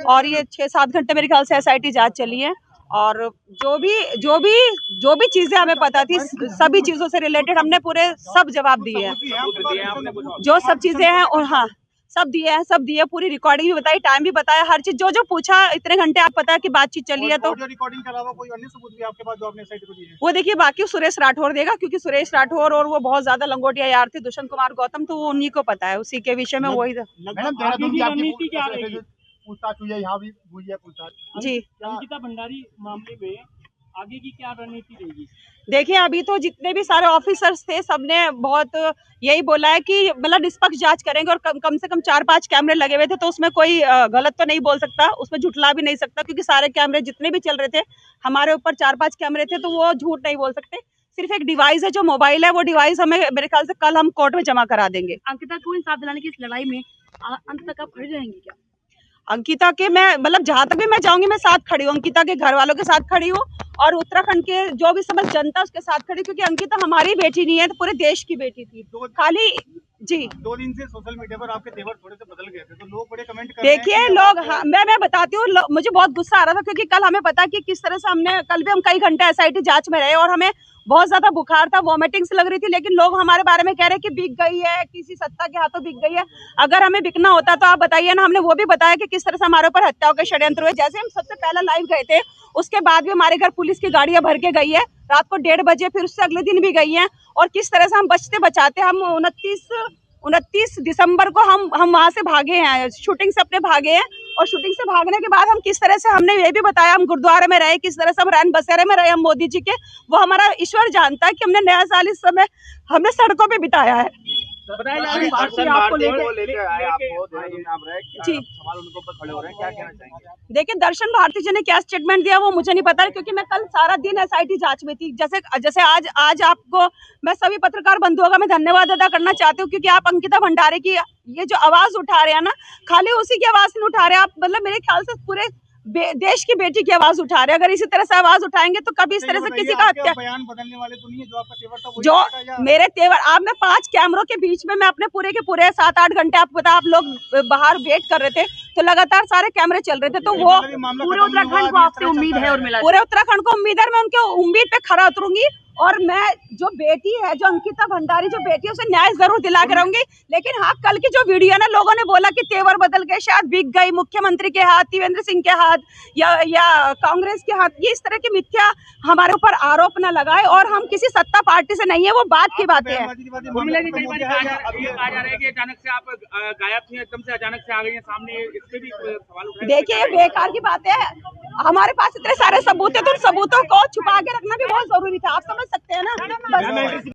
और ये 6-7 घंटे मेरे ख्याल से SIT जांच चली है। और जो भी चीजें हमें पता थी, सभी चीजों से रिलेटेड हमने पूरे सब जवाब दिए हैं, जो सब चीजें हैं। और हाँ, सब दिए, पूरी रिकॉर्डिंग भी बताई, टाइम भी बताया, हर चीज जो पूछा। इतने घंटे आप पता है कि बातचीत चली है। तो रिकॉर्डिंग के अलावा कोई अन्य सबूत भी आपके पास जो आपने SIT को दिए हैं? वो देखिए, बाकी सुरेश राठौर देगा, क्योंकि सुरेश राठौर और वो बहुत ज्यादा लंगोटिया यार थे, दुष्यंत कुमार गौतम, तो वो उन्हीं को पता है, उसी के विषय में वही। पूछताछ हुई है, यहाँ भी हुई है पूछताछ जी। अंकिता भंडारी मामले में आगे की क्या रणनीति रहेगी? देखिए, अभी तो जितने भी सारे ऑफिसर्स थे, सबने बहुत यही बोला है कि मतलब निष्पक्ष जांच करेंगे, और कम से कम 4-5 कैमरे लगे हुए थे, तो उसमें कोई गलत तो नहीं बोल सकता, उसमें झुठला भी नहीं सकता, क्योंकि सारे कैमरे जितने भी चल रहे थे, हमारे ऊपर 4-5 कैमरे थे, तो वो झूठ नहीं बोल सकते। सिर्फ एक डिवाइस है, जो मोबाइल है, वो डिवाइस हमें मेरे ख्याल से कल हम कोर्ट में जमा करा देंगे। अंकिता को इंसाफ दिलाने की इस लड़ाई में अंत तक आप खड़ी रहेंगी क्या? अंकिता के मैं मतलब जहां तक भी मैं जाऊंगी, मैं साथ खड़ी हूँ, अंकिता के घर वालों के साथ खड़ी हूँ, और उत्तराखंड के जो भी समझ जनता उसके साथ खड़ी, क्योंकि अंकिता हमारी बेटी नहीं है, तो पूरे देश की बेटी थी। खाली जी 2 दिन से सोशल मीडिया पर आपके तेवर थोड़े से बदल गए थे, तो लोग बड़े कमेंट कर रहे हैं। देखिए लोग, हाँ, मैं बताती हूँ, मुझे बहुत गुस्सा आ रहा था, क्योंकि कल हमें पता कि किस तरह से कल भी हम कई घंटे SIT जांच में रहे, और हमें बहुत ज्यादा बुखार था, वॉमिटिंग से लग रही थी, लेकिन लोग हमारे बारे में कह रहे हैं कि बिक गई है, किसी सत्ता के हाथों बिक गई है। अगर हमें बिकना होता तो आप बताइए ना। हमने वो भी बताया कि किस तरह से हमारे ऊपर हत्याओं के षड्यंत्र हुए। जैसे हम सबसे पहले लाइव गए थे, उसके बाद भी हमारे घर पुलिस की गाड़ियां भर के गई है, रात को 1:30 बजे, फिर उससे अगले दिन भी गई है। और किस तरह से हम बचते बचाते हम 29 दिसंबर को हम वहां से भागे हैं, शूटिंग से अपने भागे हैं। और शूटिंग से भागने के बाद हम किस तरह से, हमने ये भी बताया, हम गुरुद्वारे में रहे, किस तरह से हम रैन बसेरे में रहे, हम मोदी जी के, वो हमारा ईश्वर जानता है कि हमने नया साल इस समय हमने सड़कों पे बिताया है। जी, देखिए दर्शन भारती जी ने क्या स्टेटमेंट दिया वो मुझे नहीं पता, क्योंकि मैं कल सारा दिन SIT जांच में थी। जैसे आज आपको मैं सभी पत्रकार बंधुओं का मैं धन्यवाद अदा करना चाहती हूँ, क्योंकि आप अंकिता भंडारी की ये जो आवाज उठा रहे हैं ना, खाली उसी की आवाज नहीं उठा रहे आप, मतलब मेरे ख्याल से पूरे देश की बेटी की आवाज उठा रहे हैं। अगर इसी तरह से आवाज उठाएंगे तो कभी इस तरह से किसी का बयान बदलने वाले तो नहीं है, जो आपका तेवर था जो मेरे तेवर, आप मैं 5 कैमरों के बीच में मैं अपने पूरे के पूरे 7-8 घंटे, आपको पता, आप लोग बाहर वेट कर रहे थे, तो लगातार सारे कैमरे चल रहे थे। तो वो पूरे उत्तराखंड को आपसे उम्मीद है, और मिला पूरे उत्तराखंड को उम्मीद है, मैं उनके उम्मीद पे खरा उतरूंगी, और मैं जो बेटी है, जो अंकिता भंडारी जो बेटी है, उसे न्याय जरूर दिला के रहूंगी। लेकिन हाँ, कल की जो वीडियो ना, लोगों ने बोला कि तेवर बदल गए, शायद बिक गई, मुख्यमंत्री के हाथ, त्रिवेंद्र सिंह के हाथ, या कांग्रेस के हाथ, ये इस तरह की मिथ्या हमारे ऊपर आरोप न लगाए। और हम किसी सत्ता पार्टी से नहीं है, वो बात की बातें हैं। देखिए, ये बेकार की बातें है, हमारे पास इतने सारे सबूत है, तो उन सबूतों को छुपा के रखना भी बहुत जरूरी था, आप समझ सकते हैं ना।